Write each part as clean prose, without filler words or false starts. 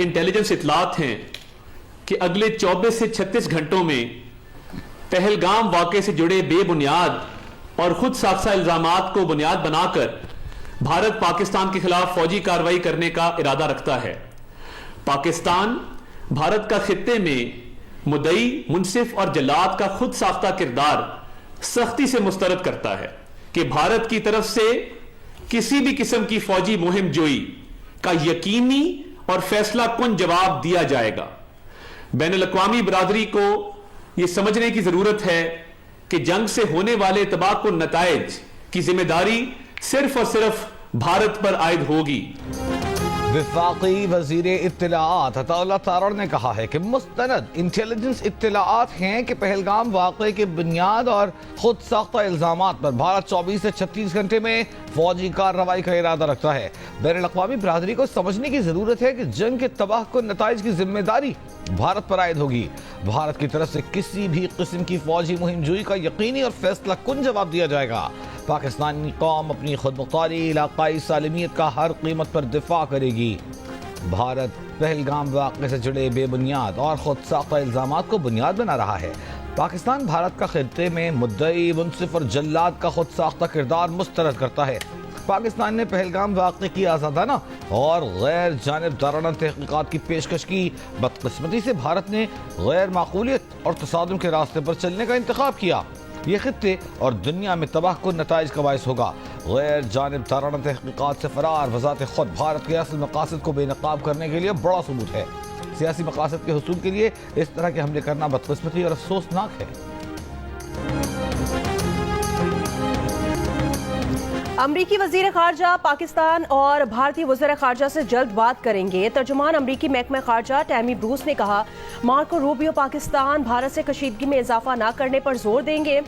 Intelligence इतलात हैं कि अगले 24 से 36 घंटों में पहलगाम वाक़े से जुड़े बेबुनियाद और खुद साख्ता इल्ज़ामात को बुनियाद बनाकर भारत पाकिस्तान के खिलाफ फौजी कार्रवाई करने का इरादा रखता है। पाकिस्तान भारत का खित्ते में मुद्दई, मुनसिफ और जल्लाद का खुद साख्ता किरदार सख्ती से मुस्तरद करता है कि भारत की तरफ से किसी भी किस्म की फौजी मुहिम जोई का यकीनी और फैसला कुन जवाब दिया जाएगा। बैनुल-अक़वामी बरादरी को यह समझने की जरूरत है कि जंग से होने वाले तबाहकुन नताइज की जिम्मेदारी सिर्फ और सिर्फ भारत पर आयद होगी। वफाकी वज़ीर इत्तलाआत अताउल्लाह तारड़ ने कहा है कि मुस्तनद इंटेलिजेंस इत्तलाआत हैं कि पहलगाम वाक़े की बुनियाद और खुद साख्ता इल्ज़ामात पर भारत 24 से 36 घंटे में फौजी कार्रवाई का इरादा रखता है। बैनुल-अक़वामी बरादरी को समझने की ज़रूरत है कि जंग के तबाहकुन नताइज की जिम्मेदारी भारत पर आयद होगी। भारत की तरफ से किसी भी किस्म की फौजी मुहिम जोई का यकीनी और फैसला कुन जवाब दिया जाएगा। पाकिस्तानी कौम अपनी खुद मुख्तारी, इलाकाई सालमियत का हर कीमत पर दिफा करेगी। भारत पहलगाम वाक़े से जुड़े बेबुनियाद और खुद साख्ता इल्ज़ामात को बुनियाद बना रहा है। पाकिस्तान भारत का खित्ते में मुद्दई, मुनसिफ और जल्लाद का खुद साख्ता किरदार मुस्तरद करता है। पाकिस्तान ने पहलगाम वाक़े की आज़ादाना और गैर जानिबदाराना तहक़ीक़ात की पेशकश की। बदकिस्मती से भारत ने गैर माकूलियत और तसादुम के रास्ते पर चलने का इंतखाब किया। ये खित्ते और दुनिया में तबाहकुन नताइज का बाइस होगा। गैर जानिबदाराना तहक़ीक़ात से फरार वज़ात खुद भारत के असल मकासद को बेनकाब करने के लिए बड़ा सबूत है। सियासी मकासद के हुसूल के लिए इस तरह के हमले करना बदकिस्मती और अफसोसनाक है। अमरीकी वज़ीर ख़ारजा पाकिस्तान और भारतीय वज़ीर ख़ारजा से जल्द बात करेंगे। तर्जुमान अमरीकी महकमा ख़ारजा टैमी ब्रूस ने कहा, मार्को रूबियो पाकिस्तान भारत से कशीदगी में इजाफा न करने पर जोर देंगे।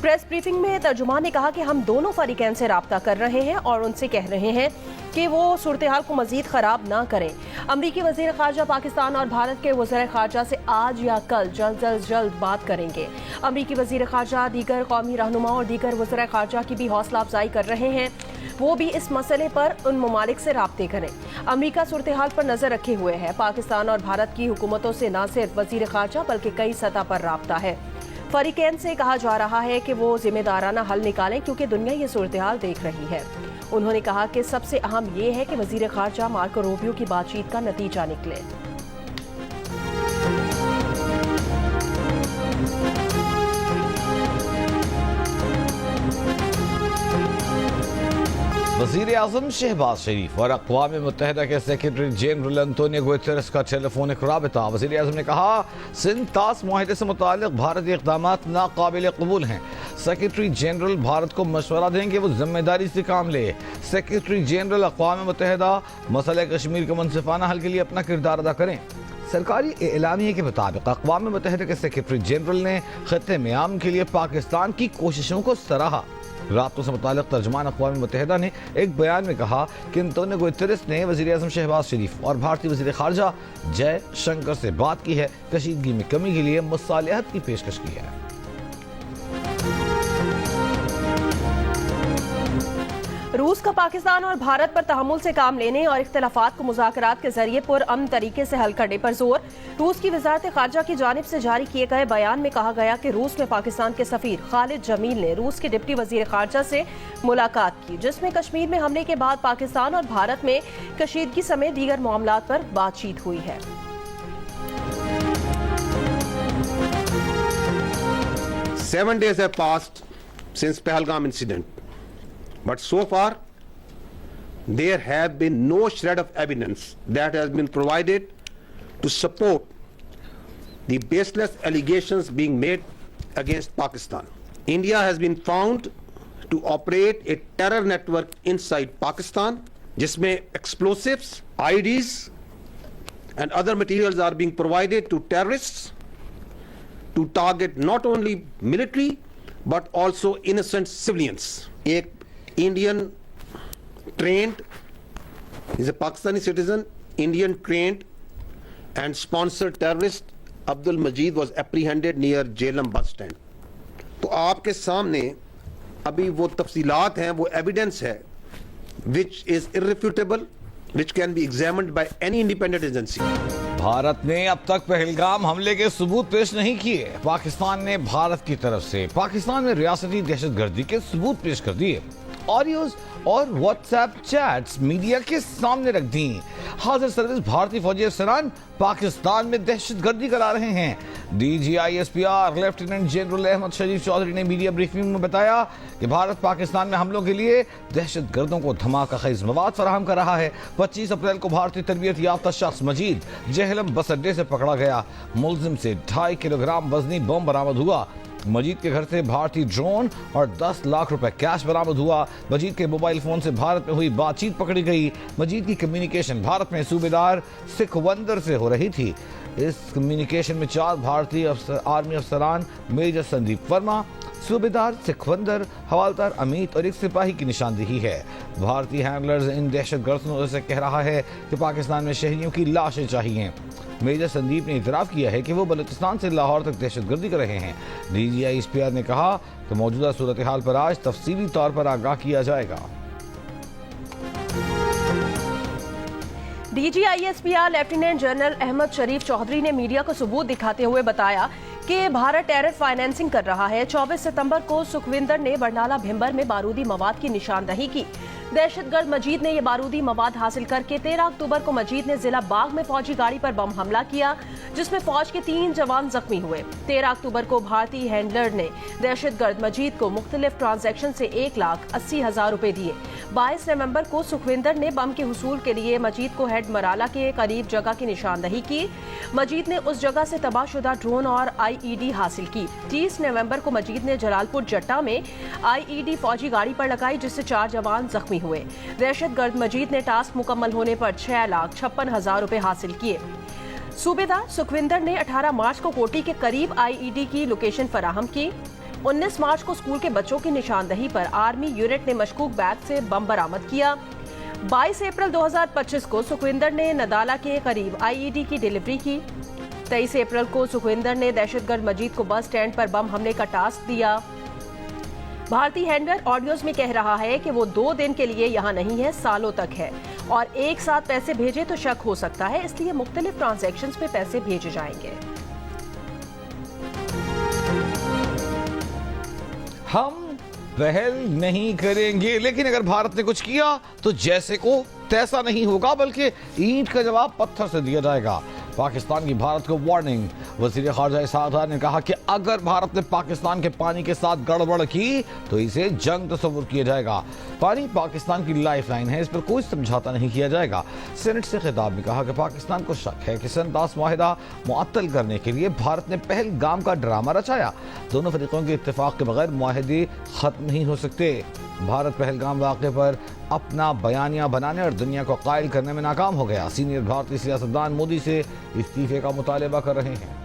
प्रेस ब्रीफिंग में तर्जुमान ने कहा कि हम दोनों फरीकैन से राब्ता कर रहे हैं और उनसे कह रहे हैं कि वो सूरत हाल को मजीद ख़राब ना करें। अमरीकी वज़ीर ख़ारजा पाकिस्तान और भारत के वज़ीर ख़ारजा से आज या कल जल्द बात करेंगे। अमरीकी वज़ीर ख़ारजा दीगर कौमी रहनुमा और दीगर वज़ीर ख़ारजा की भी हौसला अफजाई कर रहे हैं, वो भी इस मसले पर उन ममालिक से राब्ते करें। अमरीका सूरत हाल पर नज़र रखे हुए है। पाकिस्तान और भारत की हुकूमतों से न सिर्फ वज़ीर ख़ारजा बल्कि कई सतह पर राब्ता है। फरीकैन से कहा जा रहा है कि वो जिम्मेदाराना हल निकालें क्योंकि दुनिया ये सूरत हाल देख रही है। उन्होंने कहा कि सबसे अहम ये है कि वज़ीर ख़ारजा मार्को रूबियो की बातचीत का नतीजा निकले। वज़ीर आज़म शहबाज शरीफ और अक़वाम मुत्तहिदा के सेक्रेटरी जनरल अंतोनियो गुतेरेस का टेलीफोनिक राबिता। वज़ीर आज़म ने कहा, सिंध तास मुआहदे से मुताल्लिक़ भारतीय इक़दामात नाक़ाबिल क़बूल हैं। सेक्रेटरी जनरल भारत को मशवरा दें कि वो जिम्मेदारी से काम ले। सेक्रेटरी जनरल अक़वाम मुत्तहिदा मसला कश्मीर के मुनसिफ़ाना हल के लिए अपना किरदार अदा करें। सरकारी एलामिया के मुताबिक अक़वाम मुत्तहिदा के सेक्रेटरी जनरल ने खित्ते में अमन के लिए पाकिस्तान की कोशिशों को सराहा। राब्तों से मुताल्लिक़ तर्जुमान अक़वाम मुत्तहिदा ने एक बयान में कहा कि अंतोनियो गुतेरेस ने वज़ीर आज़म शहबाज शरीफ और भारतीय वज़ीर ख़ारजा जय शंकर से बात की है, कशीदगी में कमी के लिए मुसालहत की पेशकश की है। रूस का पाकिस्तान और भारत पर तहम्मुल से काम लेने और इख्तिलाफात को मुज़ाकरात के जरिए पुरअमन तरीके से हल करने पर जोर। रूस की वज़ारत ख़ारजा की जानिब से जारी किए गए बयान में कहा गया कि रूस में पाकिस्तान के सफ़ीर खालिद जमील ने रूस के डिप्टी वज़ीर ख़ारजा से मुलाकात की, जिसमें कश्मीर में हमले के बाद पाकिस्तान और भारत में कशीदगी समेत दीगर मामलात पर बातचीत हुई है। 7 days have passed since Pahalgam incident. But so far, there have been no shred of evidence that has been provided to support the baseless allegations being made against Pakistan. India has been found to operate a terror network inside Pakistan, जिसमें explosives, IEDs and other materials are being provided to terrorists to target not only military but also innocent civilians. एक Indian trained, is a Pakistani citizen, Indian trained and sponsored terrorist Abdul Majid was apprehended near Jhelum bus stand. तो आपके सामने अभी वो तफसीलात हैं, वो evidence है which is irrefutable which can be examined by any independent agency. Bharat ने अब तक पहलगाम हमले के सबूत पेश नहीं किए। पाकिस्तान ने भारत की तरफ से पाकिस्तान में रियासती दहशतगर्दी के सबूत पेश कर दिए। ऑडियोज और व्हाट्सएप चैट्स मीडिया के सामने रख दी। हाजिर सर्विस भारतीय फौजी अफसरान पाकिस्तान में दहशतगर्दी करा रहे हैं। DGISPR लेफ्टिनेंट जनरल अहमद शरीफ चौधरी ने मीडिया ब्रीफिंग में बताया कि भारत पाकिस्तान में हमलों के लिए दहशतगर्दों को धमाका खेज मवाद फराहम कर रहा है। 25 अप्रैल को भारतीय तरबियत याफ्ता शख्स मजीद जेहलम बस अड्डे से पकड़ा गया। मुलजिम से 2.5 किलोग्राम वजनी बम बरामद हुआ। मजीद के घर से भारतीय ड्रोन और 10 लाख रुपए कैश बरामद हुआ। मजीद के मोबाइल फोन से भारत में हुई बातचीत पकड़ी गई। मजीद की कम्युनिकेशन भारत में सूबेदार सिखवंदर से हो रही थी। इस कम्युनिकेशन में 4 भारतीय आर्मी अफसरान मेजर संदीप वर्मा, सूबेदार सिखवंदर, हवालदार अमित और एक सिपाही की निशानदेही है। भारतीय हैंडलर्स इन दहशतगर्दों से कह रहा है कि पाकिस्तान में शहरियों की लाशें चाहिए। मेजर संदीप ने इतराफ़ किया है कि वो बलूचिस्तान से लाहौर तक दहशतगर्दी कर रहे हैं। DGISPR ने कहा कि मौजूदा सूरत हाल पर आज तफसीली तौर पर आगाह किया जाएगा। DGISPR लेफ्टिनेंट जनरल अहमद शरीफ चौधरी ने मीडिया को सबूत दिखाते हुए बताया कि भारत टेरर फाइनेंसिंग कर रहा है। 24 सितंबर को सुखविंदर ने बरनाला भिंबर में बारूदी मवाद की निशानदही की। दहशतगर्द मजीद ने ये बारूदी मवाद हासिल करके 13 अक्टूबर को मजीद ने जिला बाग में फौजी गाड़ी पर बम हमला किया, जिसमें फौज के 3 जवान जख्मी हुए। 13 अक्टूबर को भारतीय हैंडलर ने दहशतगर्द मजीद को मुख्तलिफ ट्रांजैक्शन से 1,80,000 रुपए दिए। 22 नवंबर को सुखविंदर ने बम के हुसूल के लिए मजीद को हेड मराला के करीब जगह की निशानदही की। मजीद ने उस जगह से तबाहशुदा ड्रोन और IED हासिल की। 30 नवंबर को मजीद ने जलालपुर जट्टा में IED फौजी गाड़ी पर लगाई, जिससे 4 जवान जख्मी हुए। दहशतगर्द मजीद ने टास्क मुकम्मल होने पर 6,56,000 रुपए हासिल किए। सूबेदार सुखविंदर ने 18 मार्च को कोटी के करीब IED की लोकेशन फराहम की। 19 मार्च को स्कूल के बच्चों की निशानदही पर आर्मी यूनिट ने मशकूक बैग से बम बरामद किया। 22 अप्रैल 2025 को सुखविंदर ने नदाला के करीब IED की डिलीवरी की। 23 अप्रैल को सुखविंदर ने दहशतगर्द मजीद को बस स्टैंड पर बम हमले का टास्क दिया। भारतीय हैंडलर ऑडियोज में कह रहा है कि वो 2 दिन के लिए यहाँ नहीं है, सालों तक है, और एक साथ पैसे भेजे तो शक हो सकता है, इसलिए मुख्तलिफ ट्रांजैक्शंस पे पैसे भेजे जाएंगे। हम पहल नहीं करेंगे, लेकिन अगर भारत ने कुछ किया तो जैसे को तैसा नहीं होगा, बल्कि ईंट का जवाब पत्थर से दिया जाएगा। पाकिस्तान की भारत को वार्निंग। वज़ीर ख़ारजा इसहाक़ डार ने कहा कि अगर भारत ने पाकिस्तान के पानी के साथ गड़बड़ की तो इसे जंग तस्वुर किया जाएगा। पानी पाकिस्तान की लाइफ लाइन है, इस पर कोई समझौता नहीं किया जाएगा। सेनेट से खिताब में कहा कि पाकिस्तान को शक है कि सन 10 माहिदा मुअत्तल करने के लिए भारत ने पहलगाम का ड्रामा रचाया। दोनों फरीकों के इत्तेफाक के बगैर मुआहदे खत्म नहीं हो सकते। भारत पहलगाम वाक़े पर अपना बयानिया बनाने और दुनिया को कायल करने में नाकाम हो गया। सीनियर भारतीय सियासतदान मोदी से इस्तीफे का मुतालबा कर रहे हैं।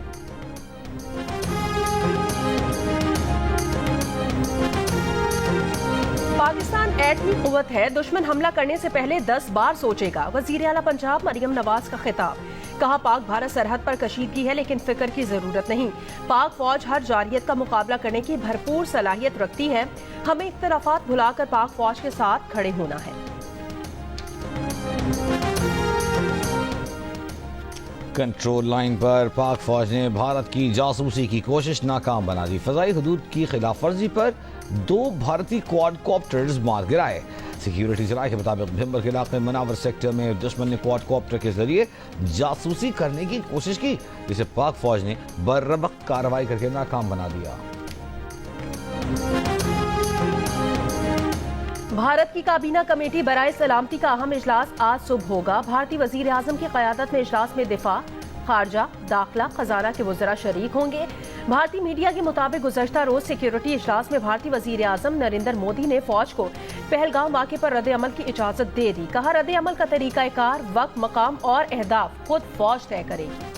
पाकिस्तान एटमी कुव्वत है, दुश्मन हमला करने से पहले 10 बार सोचेगा। वज़ीर आला पंजाब मरियम नवाज का खिताब। कहा पाक भारत सरहद पर कशीदगी है, लेकिन फिक्र की जरूरत नहीं। पाक फौज हर जारियत का मुकाबला करने की भरपूर सलाहियत रखती है। हमें इख्तलाफात भुलाकर पाक फौज के साथ खड़े होना है। कंट्रोल लाइन पर पाक फौज ने भारत की जासूसी की कोशिश नाकाम बना दी। फजाई हदूद की खिलाफ वर्जी पर 2 भारतीय क्वाडकॉप्टर्स मार गिराए। सिक्योरिटी जराये के मुताबिक भिंबर के इलाके में मनावर सेक्टर में दुश्मन ने क्वाडकॉप्टर के जरिए जासूसी करने की कोशिश की, जिसे पाक फौज ने बर्रबक कार्रवाई करके नाकाम बना दिया। भारत की काबीना कमेटी बराए सलामती का अहम इजलास आज सुबह होगा। भारतीय वजीर आजम की क़यादत में इजलास में दिफा, खारजा, दाखिला, खजाना के वज़रा शरीक होंगे। भारतीय मीडिया के मुताबिक गुज़श्ता रोज सिक्योरिटी इजलास में भारतीय वजीर आजम नरेंद्र मोदी ने फौज को पहलगाम वाक़े पर रद्द अमल की इजाज़त दे दी। कहा रद्द अमल का तरीक़ाकार, वक्त, मकाम और अहदाफ खुद फौज तय करेगी।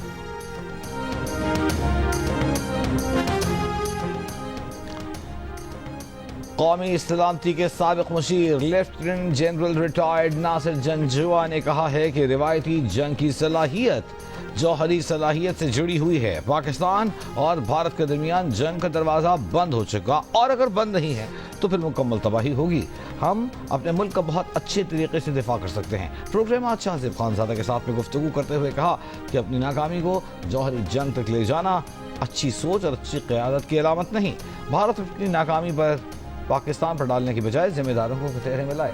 قومی سلامتی کے سابق مشیر لیفٹیننٹ جنرل ریٹائرڈ ناصر جنگجوہ نے کہا ہے کہ روایتی جنگ کی صلاحیت جوہری صلاحیت سے جڑی ہوئی ہے. پاکستان اور بھارت کے درمیان جنگ کا دروازہ بند ہو چکا اور اگر بند نہیں ہے تو پھر مکمل تباہی ہوگی. ہم اپنے ملک کا بہت اچھے طریقے سے دفاع کر سکتے ہیں. پروگرام آج آصف خانزادہ کے ساتھ میں گفتگو کرتے ہوئے کہا کہ اپنی ناکامی کو جوہری جنگ تک لے جانا اچھی سوچ اور اچھی قیادت کی علامت نہیں. بھارت اپنی ناکامی پر پاکستان پر ڈالنے کی بجائے ذمہ داروں کو کٹہرے میں لائے.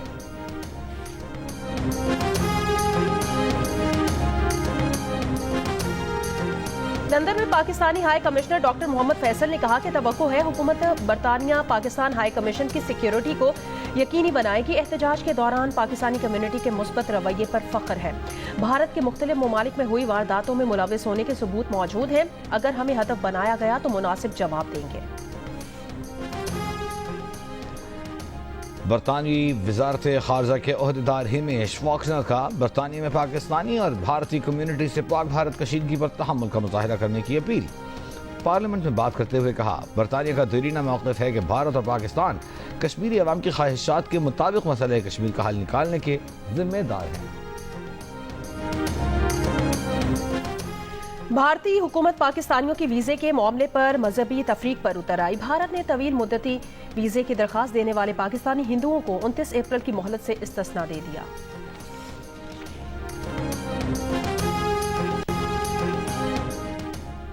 لندن میں پاکستانی ہائی کمشنر ڈاکٹر محمد فیصل نے کہا کہ توقع ہے حکومت برطانیہ پاکستان ہائی کمیشن کی سیکیورٹی کو یقینی بنائے گی. احتجاج کے دوران پاکستانی کمیونٹی کے مثبت رویے پر فخر ہے. بھارت کے مختلف ممالک میں ہوئی وارداتوں میں ملوث ہونے کے ثبوت موجود ہیں. اگر ہمیں ہدف بنایا گیا تو مناسب جواب دیں گے. برطانوی وزارت خارجہ کے عہدیدار ہمیش فاکسنر کا برطانیہ میں پاکستانی اور بھارتی کمیونٹی سے پاک بھارت کشیدگی پر تحمل کا مظاہرہ کرنے کی اپیل. پارلیمنٹ میں بات کرتے ہوئے کہا برطانیہ کا دیرینہ موقف ہے کہ بھارت اور پاکستان کشمیری عوام کی خواہشات کے مطابق مسئلہ کشمیر کا حل نکالنے کے ذمہ دار ہیں. بھارتی حکومت پاکستانیوں کی ویزے کے معاملے پر مذہبی تفریق پر اتر آئی. بھارت نے طویل مدتی ویزے کی درخواست دینے والے پاکستانی ہندوؤں کو 29 اپریل کی مہلت سے استثناء دے دیا.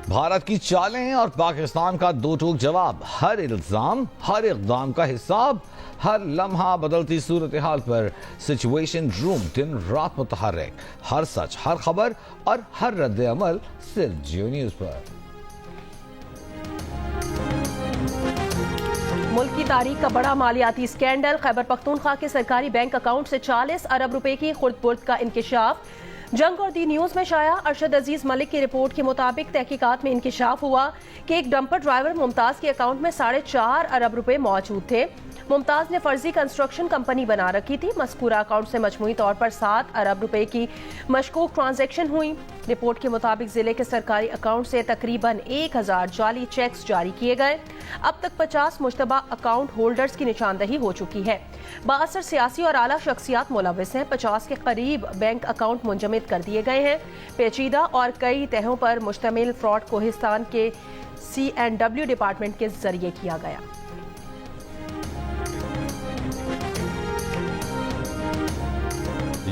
بھارت کی چالیں اور پاکستان کا دو ٹوک جواب. ہر الزام، ہر اقدام کا حساب. ہر لمحہ بدلتی صورتحال پر سچویشن روم دن رات متحرک. ہر سچ، ہر خبر اور ہر رد عمل صرف جیو نیوز پر. ملک کی تاریخ کا بڑا مالیاتی اسکینڈل. خیبر پختونخوا کے سرکاری بینک اکاؤنٹ سے 40 ارب روپے کی خرد برد کا انکشاف. جنگ اور دی نیوز میں شائع. ارشد عزیز ملک کی رپورٹ کے مطابق تحقیقات میں انکشاف ہوا کہ ایک ڈمپر ڈرائیور ممتاز کے اکاؤنٹ میں 4.5 ارب روپے موجود تھے. ممتاز نے فرضی کنسٹرکشن کمپنی بنا رکھی تھی. مذکورہ اکاؤنٹ سے مجموعی طور پر 7 ارب روپے کی مشکوک ٹرانزیکشن ہوئی. رپورٹ کے مطابق ضلع کے سرکاری اکاؤنٹ سے تقریباً 1000 جعلی چیکس جاری کیے گئے. اب تک 50 مشتبہ اکاؤنٹ ہولڈرز کی نشاندہی ہو چکی ہے. 62 سیاسی اور اعلیٰ شخصیات ملوث ہیں. 50 کے قریب بینک اکاؤنٹ منجمد کر دیے گئے ہیں. پیچیدہ اور کئی تہوں پر مشتمل فراڈ کوہستان کے CNW ڈپارٹمنٹ کے ذریعے کیا گیا.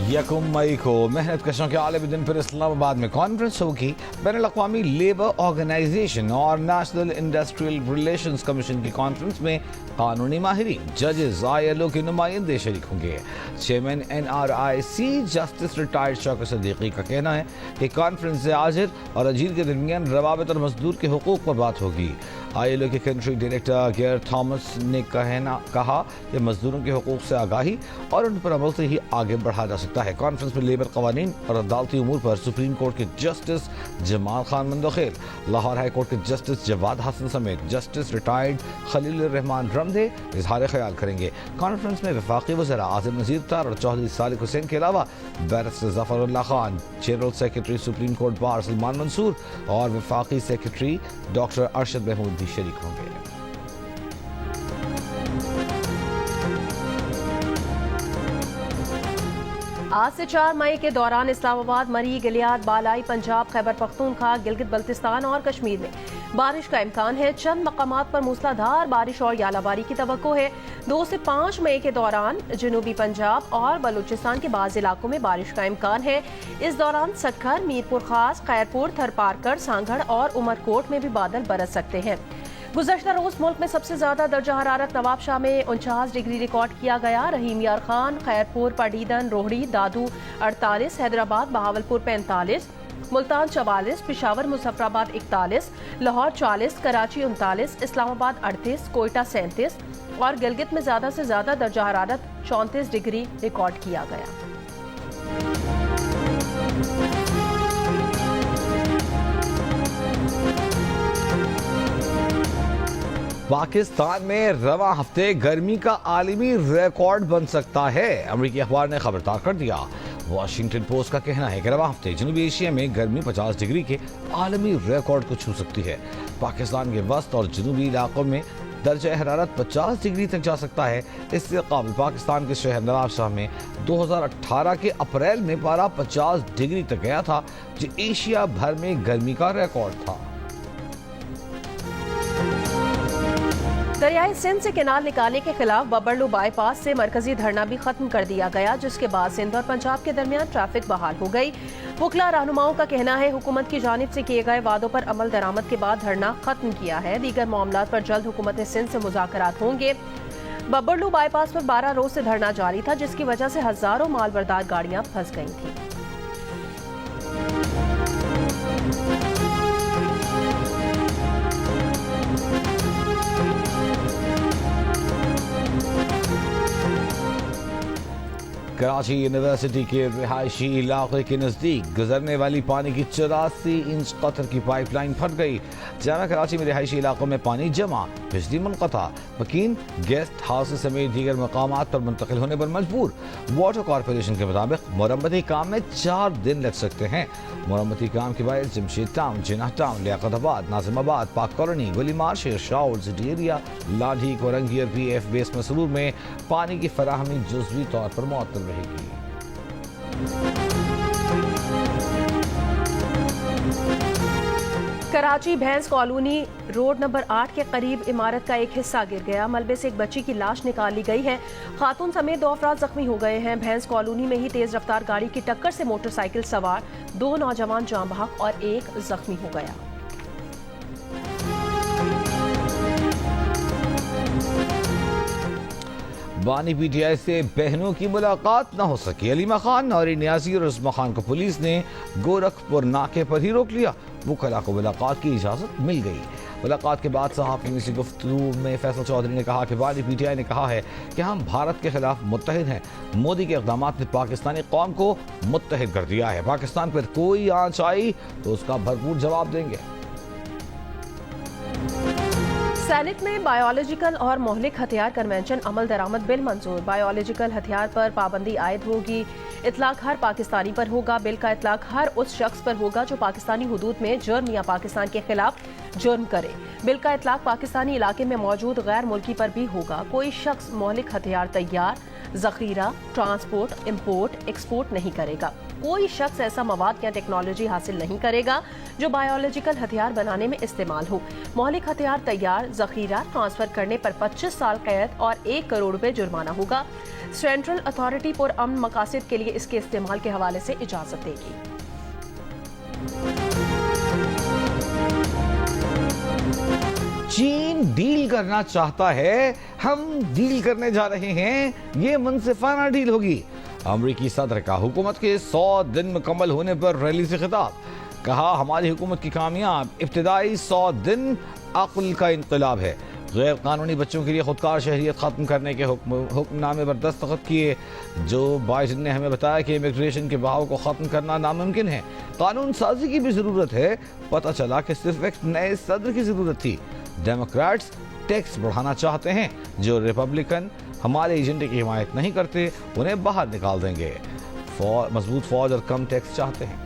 یکم مئی کو محنت کشوں کے عالمی دن پر اسلام آباد میں کانفرنس ہوگی. بین الاقوامی لیبر آرگنائزیشن اور نیشنل انڈسٹریل ریلیشنز کمیشن کی کانفرنس میں قانونی ماہرین، ججز، ILO کے نمائندے شریک ہوں گے. چیئرمین NRIC جسٹس ریٹائرڈ شوکت صدیقی کا کہنا ہے کہ کانفرنس سے آجر اور اجیر کے درمیان روابط اور مزدور کے حقوق پر بات ہوگی. ILO کے کنٹری ڈائریکٹر گیر تھامس نے کہا کہ مزدوروں کے حقوق سے آگاہی اور ان پر عمل سے ہی آگے بڑھا جا سکتا ہے. کانفرنس میں لیبر قوانین اور عدالتی امور پر سپریم کورٹ کے justice Jamal Khan Mandokhel, Lahore high court کے جسٹس جواد حسن سمیت جسٹس ریٹائرڈ خلیل الرحمان رمدے اظہار خیال کریں گے. کانفرنس میں وفاقی وزراء عاصم نذیر تار اور چودھری صالح حسین کے علاوہ barrister Zafar Ullah Khan, general secretary supreme court bar Salman Mansoor اور وفاقی سیکرٹری ڈاکٹر ارشد محمود بھی شریک ہوں گے. آج سے 4 مئی کے دوران اسلام آباد، مری، گلیاد، بالائی پنجاب، خیبر پختونخوا، گلگت بلتستان اور کشمیر میں بارش کا امکان ہے. چند مقامات پر موسلادھار بارش اور ژالہ باری کی توقع ہے. 2 سے 5 مئی کے دوران جنوبی پنجاب اور بلوچستان کے بعض علاقوں میں بارش کا امکان ہے. اس دوران سکھر، میرپور خاص، خیرپور، تھرپارکر، سانگھڑ اور عمرکوٹ میں بھی بادل برس سکتے ہیں. گزشتہ روز ملک میں سب سے زیادہ درجہ حرارت نواب شاہ میں 49 ڈگری ریکارڈ کیا گیا. رحیم یار خان، خیرپور، پٹیدن، روہڑی، دادو 48، حیدرآباد، بہاولپور 45، ملتان 44، پشاور مظفر آباد 41، لاہور 40، کراچی 39، اسلام آباد 38، کوئٹہ 37 اور گلگت میں زیادہ سے زیادہ درجہ حرارت 34 ڈگری ریکارڈ کیا گیا. پاکستان میں رواں ہفتے گرمی کا عالمی ریکارڈ بن سکتا ہے. امریکی اخبار نے خبردار کر دیا. واشنگٹن پوسٹ کا کہنا ہے کہ رواں ہفتے جنوبی ایشیا میں گرمی 50 ڈگری کے عالمی ریکارڈ کو چھو سکتی ہے. پاکستان کے وسط اور جنوبی علاقوں میں درجہ حرارت 50 ڈگری تک جا سکتا ہے۔ اس سے قبل پاکستان کے شہر نواب شاہ میں 2018 کے اپریل میں پارہ 50 ڈگری تک گیا تھا، جو ایشیا بھر میں گرمی کا ریکارڈ تھا۔ دریائے سندھ سے کینال نکالنے کے خلاف ببرلو بائی پاس سے مرکزی دھرنا بھی ختم کر دیا گیا، جس کے بعد سندھ اور پنجاب کے درمیان ٹریفک بحال ہو گئی۔ وکلا رہنماؤں کا کہنا ہے حکومت کی جانب سے کیے گئے وعدوں پر عمل درآمد کے بعد دھرنا ختم کیا ہے۔ دیگر معاملات پر جلد حکومت سندھ سے مذاکرات ہوں گے۔ ببرلو بائی پاس پر 12 روز سے دھرنا جاری تھا، جس کی وجہ سے ہزاروں مال بردار گاڑیاں پھنس گئی تھیں۔ کراچی یونیورسٹی کے رہائشی علاقے کے نزدیک گزرنے والی پانی کی 84 انچ قطر کی پائپ لائن پھٹ گئی۔ جامعہ کراچی میں رہائشی علاقوں میں پانی جمع، بجلی منقطع، مکین گیسٹ ہاؤس سمیت دیگر مقامات پر منتقل ہونے پر مجبور۔ واٹر کارپوریشن کے مطابق مرمتی کام میں 4 دن لگ سکتے ہیں۔ مرمتی کام کے باعث جمشید ٹاؤن، جناح ٹاؤن، لیاقت آباد، ناظم آباد، پاک کالونی، گلی مار، شیر شاہ اور سٹی ایریا، لاڈھی، کورنگی اور پی ایف بیس مسرور میں پانی کی فراہمی جزوی طور پر معطل رہے گی۔ کراچی بھینس کالونی روڈ نمبر 8 کے قریب عمارت کا ایک حصہ گر گیا۔ ملبے سے ایک بچی کی لاش نکال لی گئی ہے۔ خاتون سمیت 2 افراد زخمی ہو گئے ہیں۔ بھینس کالونی میں ہی تیز رفتار گاڑی کی ٹکر سے موٹر سائیکل سوار 2 نوجوان جاں بحق اور 1 زخمی ہو گیا۔ بانی پی ٹی آئی سے بہنوں کی ملاقات نہ ہو سکی۔ علیمہ خان، نوری نیازی اور عظمیٰ خان کو پولیس نے گورکھپور ناکے پر ہی روک لیا۔ وکلاء کو ملاقات کی اجازت مل گئی۔ ملاقات کے بعد صحافیوں سے گفتگو میں فیصل چودھری نے کہا کہ بانی پی ٹی آئی نے کہا ہے کہ ہم بھارت کے خلاف متحد ہیں۔ مودی کے اقدامات نے پاکستانی قوم کو متحد کر دیا ہے۔ پاکستان پر کوئی آنچ آئی تو اس کا بھرپور جواب دیں گے۔ سینٹ میں بایولوجیکل اور مہلک ہتھیار کنونشن عمل درآمد بل منظور۔ بایولوجیکل ہتھیار پر پابندی عائد ہوگی۔ اطلاق ہر پاکستانی پر ہوگا۔ بل کا اطلاق ہر اس شخص پر ہوگا جو پاکستانی حدود میں جرم یا پاکستان کے خلاف جرم کرے۔ بل کا اطلاق پاکستانی علاقے میں موجود غیر ملکی پر بھی ہوگا۔ کوئی شخص مہلک ہتھیار تیار، ذخیرہ، ٹرانسپورٹ، امپورٹ، ایکسپورٹ نہیں کرے گا۔ کوئی شخص ایسا مواد یا ٹیکنالوجی حاصل نہیں کرے گا جو بایولوجیکل ہتھیار بنانے میں استعمال ہو۔ مہلک ہتھیار تیار، ذخیرہ، ٹرانسفر کرنے پر 25 سال قید اور 1 کروڑ روپے جرمانہ ہوگا۔ سینٹرل اتھارٹی پرامن مقاصد کے لیے اس کے استعمال کے حوالے سے اجازت دے گی۔ چین ڈیل کرنا چاہتا ہے، ہم ڈیل کرنے جا رہے ہیں، یہ منصفانہ ڈیل ہوگی۔ امریکی صدر کا حکومت کے 100 دن مکمل ہونے پر ریلی سے خطاب۔ کہا ہماری حکومت کی کامیاب ابتدائی 100 دن عقل کا انقلاب ہے۔ غیر قانونی بچوں کے لیے خودکار شہریت ختم کرنے کے حکم نامے پر دستخط کیے۔ جو بائیڈن نے ہمیں بتایا کہ امیگریشن کے بہاؤ کو ختم کرنا ناممکن ہے، قانون سازی کی بھی ضرورت ہے۔ پتہ چلا کہ صرف ایک نئے صدر کی ضرورت تھی۔ ڈیموکریٹس ٹیکس بڑھانا چاہتے ہیں، جو ریپبلکن ہمارے ایجنڈے کی حمایت نہیں کرتے انہیں باہر نکال دیں گے۔ مضبوط فوج اور کم ٹیکس چاہتے ہیں۔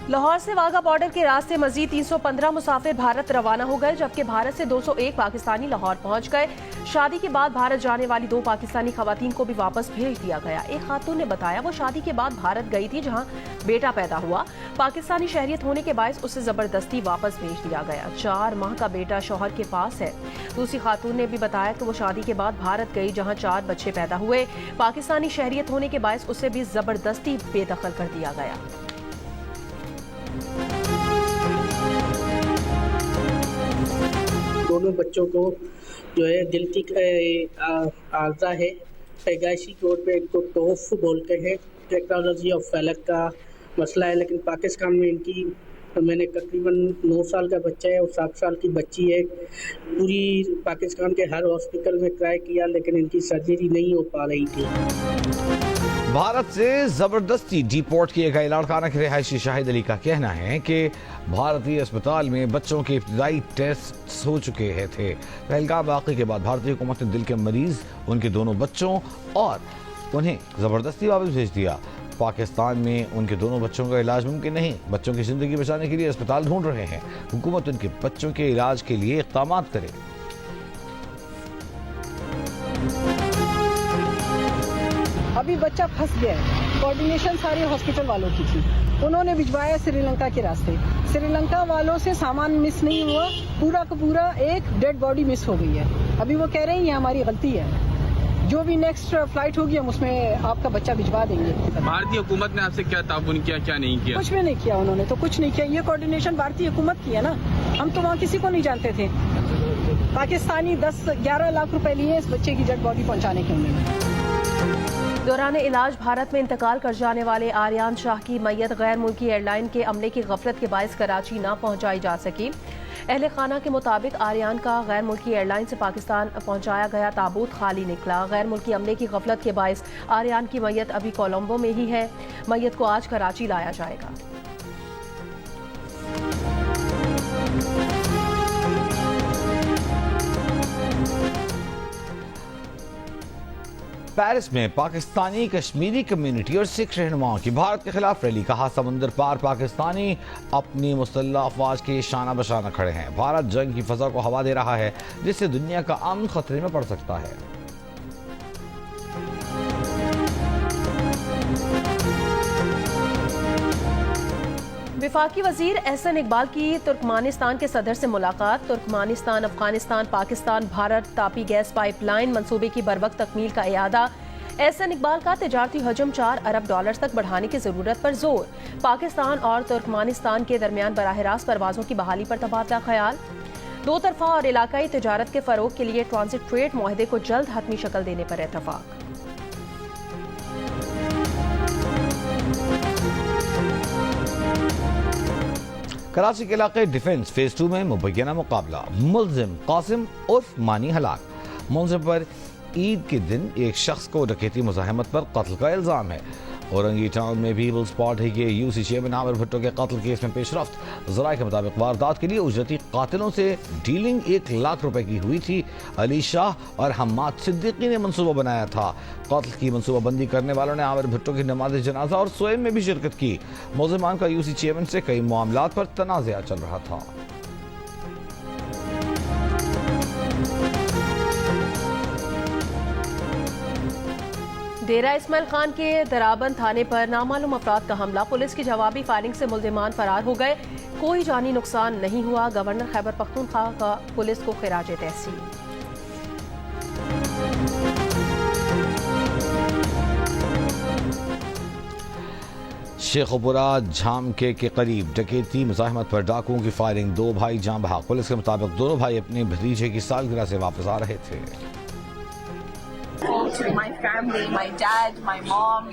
لاہور سے واگا بارڈر کے راستے مزید 315 مسافر بھارت روانہ ہو گئے، جبکہ بھارت سے 201 پاکستانی لاہور پہنچ گئے۔ شادی کے بعد بھارت جانے والی 2 پاکستانی خواتین کو بھی واپس بھیج دیا گیا۔ ایک خاتون نے بتایا وہ شادی کے بعد بھارت گئی تھی جہاں بیٹا پیدا ہوا۔ پاکستانی شہریت ہونے کے باعث اسے زبردستی واپس بھیج دیا گیا۔ 4 ماہ کا بیٹا شوہر کے پاس ہے۔ دوسری خاتون نے بھی بتایا کہ وہ شادی کے بعد بھارت گئی جہاں 4 بچے پیدا ہوئے۔ پاکستانی شہریت ہونے کے باعث اسے بھی زبردستی بے دخل کر دیا گیا۔ دونوں بچوں کو جو ہے دل کی عارضہ ہے، پیدائشی طور پہ ان کو توف بولتے ہیں۔ ٹیکنالوجی اور فلک کا مسئلہ ہے، لیکن پاکستان میں ان کی میں نے تقریباً 9 سال کا بچہ ہے اور 7 سال کی بچی ہے۔ پوری پاکستان کے ہر ہاسپٹل میں ٹرائی کیا لیکن ان کی سرجری نہیں ہو پا رہی تھی۔ بھارت سے زبردستی ڈیپورٹ کیے گئے لاڑکانہ کے رہائشی شاہد علی کا کہنا ہے کہ بھارتی اسپتال میں بچوں کے ابتدائی ٹیسٹ ہو چکے تھے۔ پہلگام واقعے کے بعد بھارتی حکومت نے دل کے مریض، ان کے دونوں بچوں اور انہیں زبردستی واپس بھیج دیا۔ پاکستان میں ان کے دونوں بچوں کا علاج ممکن نہیں۔ بچوں کی زندگی بچانے کے لیے اسپتال ڈھونڈ رہے ہیں۔ حکومت ان کے بچوں کے علاج کے لیے اقدامات کرے۔ बच्चा फंस गया है। कोऑर्डिनेशन सारे हॉस्पिटल वालों की थी, उन्होंने भिजवाया श्रीलंका के रास्ते। श्रीलंका वालों से सामान मिस नहीं हुआ, पूरा का पूरा एक डेड बॉडी मिस हो गई है। अभी वो कह रहे हैं ये हमारी गलती है, जो भी नेक्स्ट फ्लाइट होगी हम उसमें आपका बच्चा भिजवा देंगे। भारतीय हुकूमत ने आपसे क्या ताउन किया, क्या नहीं किया? कुछ भी नहीं किया उन्होंने, तो कुछ नहीं किया। ये कोऑर्डिनेशन भारतीय हुकूमत की है ना, हम तो वहाँ किसी को नहीं जानते थे। पाकिस्तानी 10-11 लाख रुपए लिए इस बच्चे की डेड बॉडी पहुँचाने के लिए। दौरान इलाज भारत में इंतकाल कर जाने वाले आर्यान शाह की मैयत गैर मुल्की एयरलाइन के अमले की गफलत के बायस कराची न पहुंचाई जा सकी। अहले खाना के मुताबिक आर्यान का गैर मुल्की एयरलाइन से पाकिस्तान पहुंचाया गया ताबूत खाली निकला। गैर मुल्की अमले की गफलत के बायस आर्यान की मैयत अभी कोलंबो में ही है। मैयत को आज कराची लाया जाएगा। पेरिस में पाकिस्तानी कश्मीरी कम्युनिटी और सिख रहनुमाओं की भारत के खिलाफ रैली। कहा समंदर पार पाकिस्तानी अपनी मुसल्लह अफवाज के शाना बशाना खड़े हैं। भारत जंग की फजा को हवा दे रहा है, जिससे दुनिया का अमन खतरे में पड़ सकता है। वफाकी वजीर एहसन इकबाल की तुर्कमानिस्तान के सदर से मुलाकात। तुर्कमानिस्तान, अफगानिस्तान, पाकिस्तान, भारत तापी गैस पाइपलाइन मंसूबे की बरवक्त तकमील का इयादा। एहसन इकबाल का तिजारती हजम $4 अरब तक बढ़ाने की जरूरत पर जोर। पाकिस्तान और तुर्कमानिस्तान के दरमियान बराह रास्त परवाजों की बहाली पर तबादला ख्याल। दो तरफा और इलाकाई तिजारत के फरोग के लिए ट्रांजिट ट्रेड मुआहदे को जल्द हतमी शक्ल देने पर इत्तफाक। कराची के इलाके डिफेंस फेज 2 में मुबैना मुकाबला। मुलजिम कासिम उर्फ मानी हलाक। मुलजिम पर ईद के दिन एक शख्स को डकैती मुज़ाहमत पर कत्ल का इल्ज़ाम है। औरंगी टाउन में पीपल्स पार्टी के यूसी चेयरमैन आमिर भुट्टो के कत्ल केस में पेशरफ्त। ज़राए के मुताबिक वारदात के लिए उजरती कातिलों से डीलिंग 1 लाख रुपए की हुई थी। अली शाह और हम्माद सिद्दीकी ने मंसूबा बनाया था। कत्ल की मंसूबाबंदी करने वालों ने आमिर भुट्टो की नमाज जनाजा और सोएम में भी शिरकत की। मुलजिमान का यूसी चेयरमैन से कई मामलात पर तनाज़ा चल रहा था। डेरा इस्माइल खान के दराबंद थाने पर नामालूम अफराद का हमला। पुलिस की जवाबी फायरिंग से मुल्जिमान फरार हो गए। कोई जानी नुकसान नहीं हुआ। गवर्नर खैबर पख्तूनख्वा का पुलिस को खिराज तहसीन। शेखपुरा झामके के करीब डकैती मुज़ाहमत पर डाकुओं की फायरिंग। 2 भाई जान बहक। पुलिस के मुताबिक दोनों भाई अपने भतीजे की सालगिरह से वापस आ रहे थे। To my family, my dad, my mom,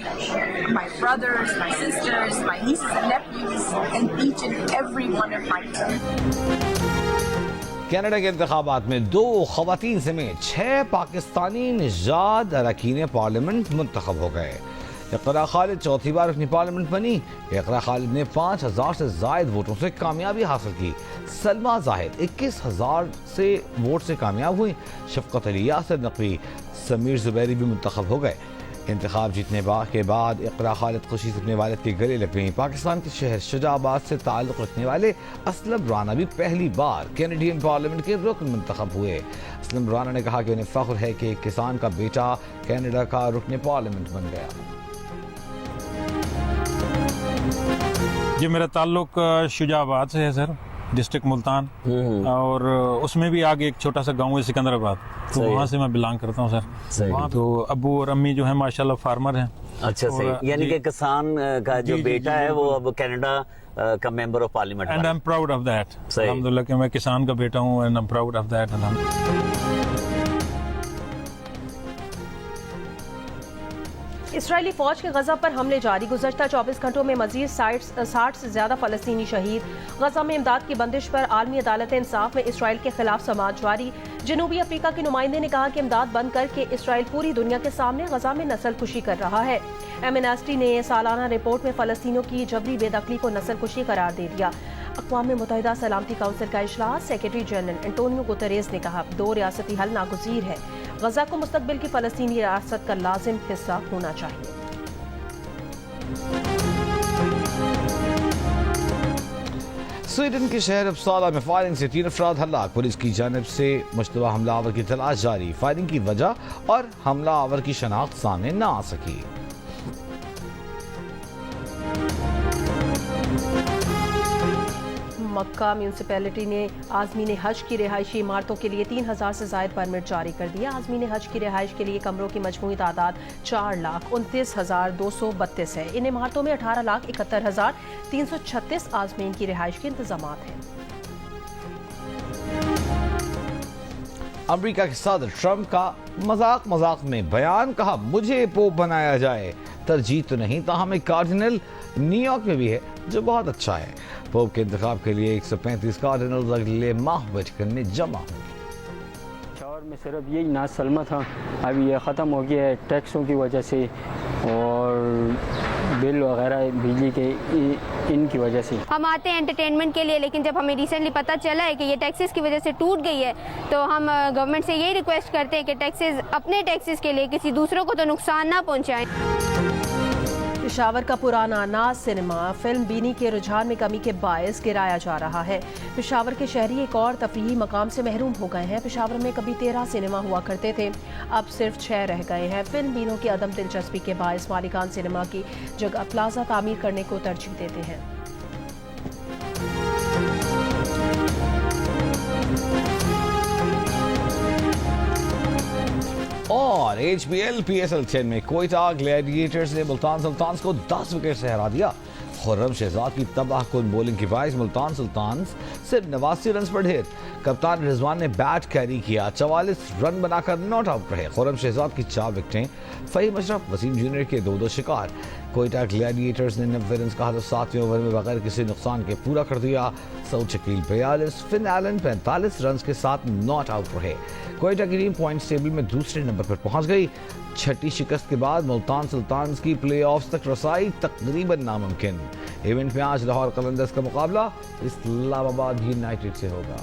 my brothers, my sisters, my nieces and nephews, and each and every one of my Canada के इंतखाबात में 2 खवातीन समेत 6 पाकिस्तानी निजाद अरकान पार्लियामेंट मुंतखब हो गए। इकरा खालिद चौथी बार अपनी पार्लियामेंट बनी। इकरा खालिद ने 5000 से जायद वोटों से कामयाबी हासिल की। सलमा जाहिद 21000 से वोट से कामयाब हुई। शफकत अली, यासिर नकवी, समीर जुबैरी भी मुंतखब हो गए। इंतखाब जीतने के बाद इकरा खालिद खुशी से अपने वालिद के गले लग गई। पाकिस्तान के शहर शुजाबाद से ताल्लुक़ रखने वाले असलम राना भी पहली बार कैनेडियन पार्लियामेंट के रुकन मुंतखब हुए। असलम राना ने कहा कि उन्हें फ़ख्र है कि एक किसान का बेटा कैनेडा का रुकन पार्लियामेंट बन गया। जी मेरा ताल्लुक शुजाबाद से है सर, डिस्ट्रिक्ट मुल्तान, और उसमें भी आगे एक छोटा सा गांव है सिकंदराबाद, तो वहाँ से मैं बिलोंग करता हूँ सर। वहाँ तो अब्बू और अम्मी जो है माशाल्लाह फार्मर हैं। अच्छा सही, यानी कि किसान का जो बेटा है वो अब कनाडा का member of parliament. And I am proud of that. अल्हम्दुलिल्लाह कि मैं किसान का बेटा हूँ and I am proud of that. Israeli फौज के गजा पर हमले जारी। गुज़श्ता 24 घंटों में मजीद 60 से ज्यादा फलस्तीनी शहीद। गजा में इमदाद की बंदिश पर आलमी अदालत इंसाफ में इसराइल के खिलाफ समाअत जारी। जनूबी अफ्रीका के नुमाइंदे ने कहा कि इमदाद बंद करके इसराइल पूरी दुनिया के सामने गजा में नस्ल कुशी कर रहा है। एमनेस्टी ने सालाना रिपोर्ट में फलस्तीनों की जबरी बेदखली को नस्ल कुशी करार दे दिया। अक़वाम मुत्तहिदा सलामती काउंसिल का इजलास। सेक्रेटरी जनरल एंटोनियो गुतेरेस ने कहा 2 रियासती हल नागुज़ीर है। गजा को मुस्तकबिल की फलस्तीनी रियासत का लाजिम हिस्सा होना चाहिए। स्वीडन के शहर उपसाला में फायरिंग से 3 अफराद हलाक। पुलिस की जानिब से मुश्तबा हमलावर की तलाश जारी। फायरिंग की वजह और हमलावर की शनाख्त सामने न आ सकी। مکہ میونسپلٹی نے عازمین حج کی رہائشی عمارتوں کے لیے 3000 سے زائد پرمٹ جاری کر دیا. عازمین حج کی رہائش کے لیے کمروں کی مجموعی تعداد 4,29,232 ہے. ان عمارتوں میں 18,71,336 عازمین کی رہائش کے انتظامات ہیں. امریکہ کے صدر ٹرمپ کا مذاق میں بیان، کہا مجھے پوپ بنایا جائے ترجیح تو نہیں، تاہم ایک کارڈینل نیو یارک میں بھی ہے جو بہت اچھا ہے. پوپ کے انتخاب کے لیے 135 کارڈینلز اگلے ماہ ویٹیکن میں جمع ہوں گے. پشاور میں صرف یہی ناز سلمہ تھا، ابھی یہ ختم ہو گیا ہے ٹیکسوں کی وجہ سے اور بل وغیرہ بجلی کے ان کی وجہ سے. ہم آتے ہیں انٹرٹینمنٹ کے لیے، لیکن جب ہمیں ریسنٹلی پتہ چلا ہے کہ یہ ٹیکسز کی وجہ سے ٹوٹ گئی ہے تو ہم گورنمنٹ سے یہی ریکویسٹ کرتے ہیں کہ ٹیکسز اپنے ٹیکسز کے لیے کسی دوسروں کو تو نقصان نہ پہنچائیں. پشاور کا پرانا ناز سنیما فلم بینی کے رجحان میں کمی کے باعث گرایا جا رہا ہے. پشاور کے شہری ایک اور تفریحی مقام سے محروم ہو گئے ہیں. پشاور میں کبھی 13 سنیما ہوا کرتے تھے، اب صرف 6 رہ گئے ہیں. فلم بینوں کی عدم دلچسپی کے باعث مالکان سنیما کی جگہ پلازا تعمیر کرنے کو ترجیح دیتے ہیں. اور HBL PSL 10 میں کوئٹہ گلیڈیٹرز نے ملتان سلطانز کو 10 وکٹ سے ہرا دیا. خرم شہزاد کی تباہ کن بولنگ کے باعث ملتان سلطانز صرف 89 رنز پر ڈھیر. کپتان رضوان نے بیٹ کیری کیا، 44 رن بنا کر ناٹ آؤٹ رہے. خرم شہزاد کی 4 وکٹیں، فہیم اشرف وسیم جونیئر کے 2 شکار. کوئٹہ گلیڈیٹرز نے 90 رنز کا ہدف 7ویں اوور میں بغیر کسی نقصان کے پورا کر دیا. سعود شکیل 42، فن ایلن 45 رنز کے ساتھ ناٹ آؤٹ رہے. کوئٹہ کی ٹیم پوائنٹس ٹیبل میں دوسرے نمبر پر پہنچ گئی. چھٹی شکست کے بعد ملتان سلطانز کی پلے آفز تک رسائی تقریباً ناممکن. ایونٹ میں آج لاہور قلندرز کا مقابلہ اسلام آباد یونائٹڈ سے ہوگا.